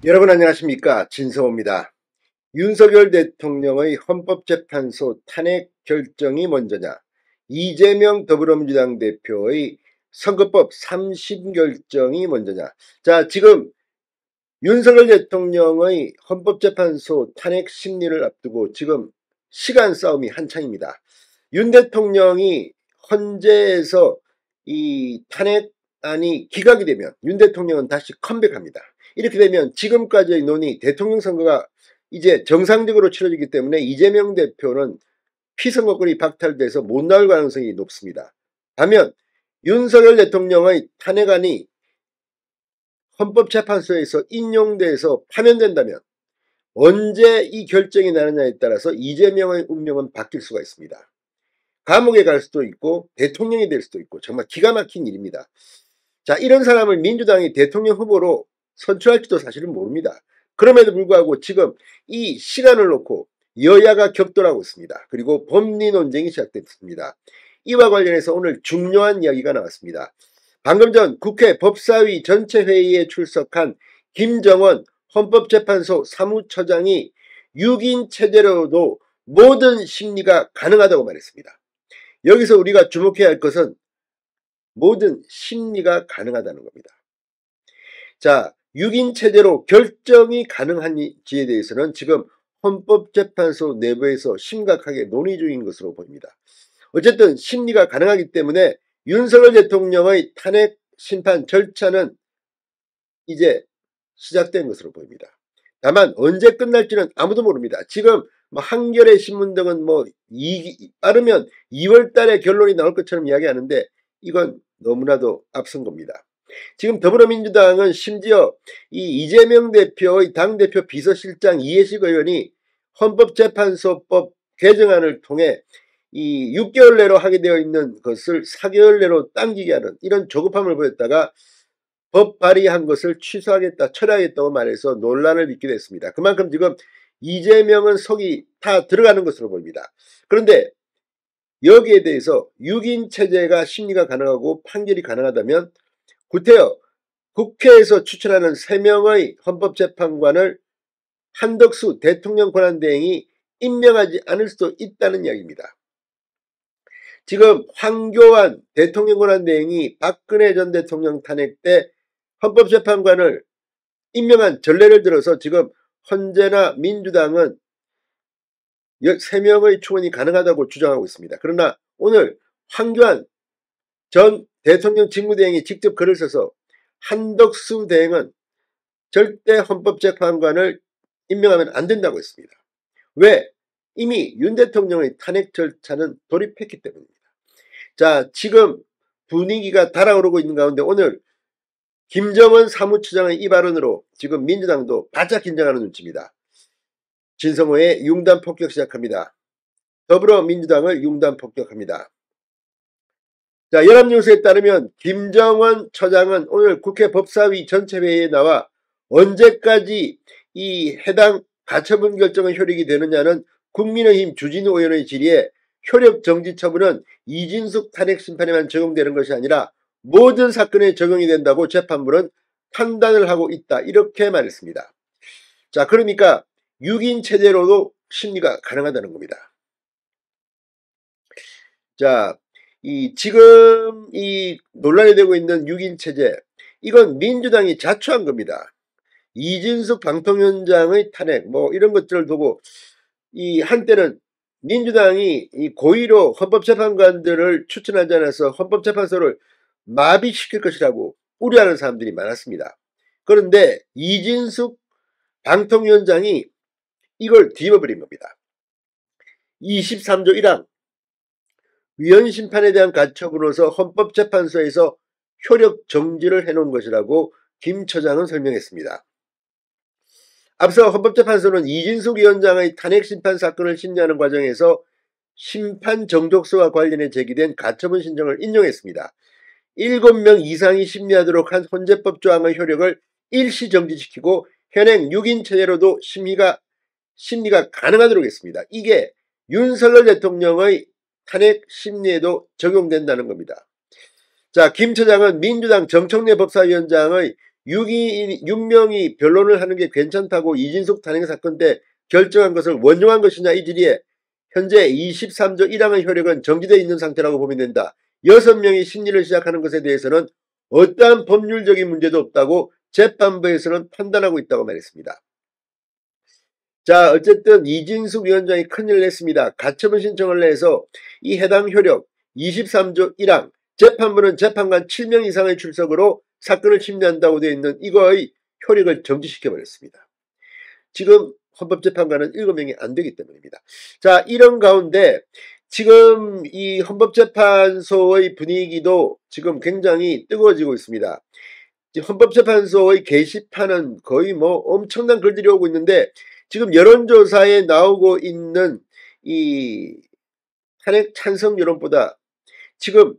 여러분 안녕하십니까? 진성호입니다. 윤석열 대통령의 헌법재판소 탄핵 결정이 먼저냐, 이재명 더불어민주당 대표의 선거법 3심 결정이 먼저냐. 자, 지금 윤석열 대통령의 헌법재판소 탄핵 심리를 앞두고 지금 시간 싸움이 한창입니다. 윤 대통령이 헌재에서 이 탄핵안이 기각이 되면 윤 대통령은 다시 컴백합니다. 이렇게 되면 지금까지의 논의, 대통령 선거가 이제 정상적으로 치러지기 때문에 이재명 대표는 피선거권이 박탈돼서 못 나올 가능성이 높습니다. 반면 윤석열 대통령의 탄핵안이 헌법재판소에서 인용돼서 파면된다면 언제 이 결정이 나느냐에 따라서 이재명의 운명은 바뀔 수가 있습니다. 감옥에 갈 수도 있고 대통령이 될 수도 있고 정말 기가 막힌 일입니다. 자, 이런 사람을 민주당이 대통령 후보로 선출할지도 사실은 모릅니다. 그럼에도 불구하고 지금 이 시간을 놓고 여야가 격돌하고 있습니다. 그리고 법리 논쟁이 시작됐습니다. 이와 관련해서 오늘 중요한 이야기가 나왔습니다. 방금 전 국회 법사위 전체 회의에 출석한 김정원 헌법재판소 사무처장이 6인 체제로도 모든 심리가 가능하다고 말했습니다. 여기서 우리가 주목해야 할 것은 모든 심리가 가능하다는 겁니다. 자, 6인 체제로 결정이 가능한지에 대해서는 지금 헌법재판소 내부에서 심각하게 논의 중인 것으로 보입니다. 어쨌든 심리가 가능하기 때문에 윤석열 대통령의 탄핵 심판 절차는 이제 시작된 것으로 보입니다. 다만 언제 끝날지는 아무도 모릅니다. 지금 한겨레 신문 등은 빠르면 2월 달에 결론이 나올 것처럼 이야기하는데 이건 너무나도 앞선 겁니다. 지금 더불어민주당은 심지어 이 이재명 대표의 당대표 비서실장 이해식 의원이 헌법재판소법 개정안을 통해 이 6개월 내로 하게 되어 있는 것을 4개월 내로 당기게 하는 이런 조급함을 보였다가 법 발의한 것을 취소하겠다, 철회하겠다고 말해서 논란을 빚게 됐습니다. 그만큼 지금 이재명은 속이 다 들어가는 것으로 보입니다. 그런데 여기에 대해서 6인 체제가 심리가 가능하고 판결이 가능하다면 구태여 국회에서 추천하는 3명의 헌법재판관을 한덕수 대통령 권한대행이 임명하지 않을 수도 있다는 이야기입니다. 지금 황교안 대통령 권한대행이 박근혜 전 대통령 탄핵 때 헌법재판관을 임명한 전례를 들어서 지금 헌재나 민주당은 3명의 충원이 가능하다고 주장하고 있습니다. 그러나 오늘 황교안 전 대통령 직무대행이 직접 글을 써서 한덕수 대행은 절대 헌법재판관을 임명하면 안 된다고 했습니다. 왜? 이미 윤 대통령의 탄핵 절차는 돌입했기 때문입니다. 자, 지금 분위기가 달아오르고 있는 가운데 오늘 김정은 사무처장의 이 발언으로 지금 민주당도 바짝 긴장하는 눈치입니다. 진성호의 융단 폭격 시작합니다. 더불어민주당을 융단 폭격합니다. 자, 연합뉴스에 따르면 김정은 처장은 오늘 국회 법사위 전체 회의에 나와 언제까지 이 해당 가처분 결정은 효력이 되느냐는 국민의힘 주진우 의원의 질의에 효력 정지 처분은 이진숙 탄핵 심판에만 적용되는 것이 아니라 모든 사건에 적용이 된다고 재판부는 판단을 하고 있다. 이렇게 말했습니다. 자, 그러니까 6인 체제로도 심리가 가능하다는 겁니다. 자, 지금 이 논란이 되고 있는 6인 체제, 이건 민주당이 자초한 겁니다. 이진숙 방통위원장의 탄핵, 이런 것들을 두고 이 한때는 민주당이 이 고의로 헌법재판관들을 추천하지 않아서 헌법재판소를 마비시킬 것이라고 우려하는 사람들이 많았습니다. 그런데 이진숙 방통위원장이 이걸 뒤집어버린 겁니다. 23조 1항 위헌심판에 대한 가처분으로서 헌법재판소에서 효력 정지를 해놓은 것이라고 김 처장은 설명했습니다. 앞서 헌법재판소는 이진숙 위원장의 탄핵심판 사건을 심리하는 과정에서 심판 정족서와 관련해 제기된 가처분 신청을 인용했습니다. 7명 이상이 심리하도록 한 헌재법 조항의 효력을 일시 정지시키고 현행 6인 체제로도 심리가 가능하도록 했습니다. 이게 윤석열 대통령의 탄핵 심리에도 적용된다는 겁니다. 자, 김 처장은 민주당 정청래 법사위원장의 6명이 변론을 하는 게 괜찮다고 이진숙 탄핵 사건 때 결정한 것을 원용한 것이냐 이 질의에 현재 23조 1항의 효력은 정지되어 있는 상태라고 보면 된다. 6명이 심리를 시작하는 것에 대해서는 어떠한 법률적인 문제도 없다고 재판부에서는 판단하고 있다고 말했습니다. 자, 어쨌든 이진숙 위원장이 큰일을 냈습니다. 가처분 신청을 내서 이 해당 효력 23조 1항 재판부는 재판관 7명 이상의 출석으로 사건을 심리한다고 되어 있는 이거의 효력을 정지시켜버렸습니다. 지금 헌법재판관은 7명이 안 되기 때문입니다. 자, 이런 가운데 지금 이 헌법재판소의 분위기도 지금 굉장히 뜨거워지고 있습니다. 헌법재판소의 게시판은 거의 뭐 엄청난 글들이 오고 있는데 지금 여론조사에 나오고 있는 이 탄핵 찬성 여론보다 지금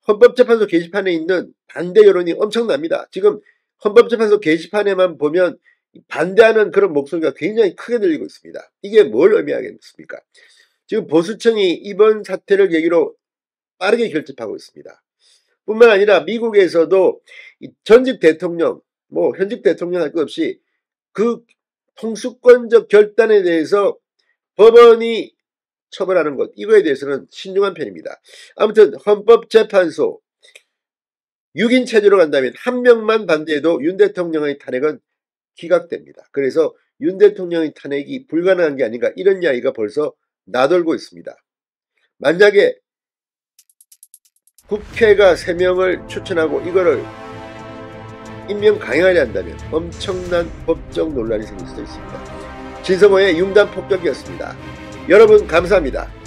헌법재판소 게시판에 있는 반대 여론이 엄청납니다. 지금 헌법재판소 게시판에만 보면 반대하는 그런 목소리가 굉장히 크게 들리고 있습니다. 이게 뭘 의미하겠습니까? 지금 보수층이 이번 사태를 계기로 빠르게 결집하고 있습니다. 뿐만 아니라 미국에서도 전직 대통령, 뭐 현직 대통령 할 것 없이 그 통수권적 결단에 대해서 법원이 처벌하는 것, 이거에 대해서는 신중한 편입니다. 아무튼 헌법재판소 6인 체제로 간다면 한 명만 반대해도 윤 대통령의 탄핵은 기각됩니다. 그래서 윤 대통령의 탄핵이 불가능한 게 아닌가 이런 이야기가 벌써 나돌고 있습니다. 만약에 국회가 3명을 추천하고 이거를 임명 강행하려 한다면 엄청난 법적 논란이 생길 수도 있습니다. 진성호의 융단 폭격이었습니다. 여러분 감사합니다.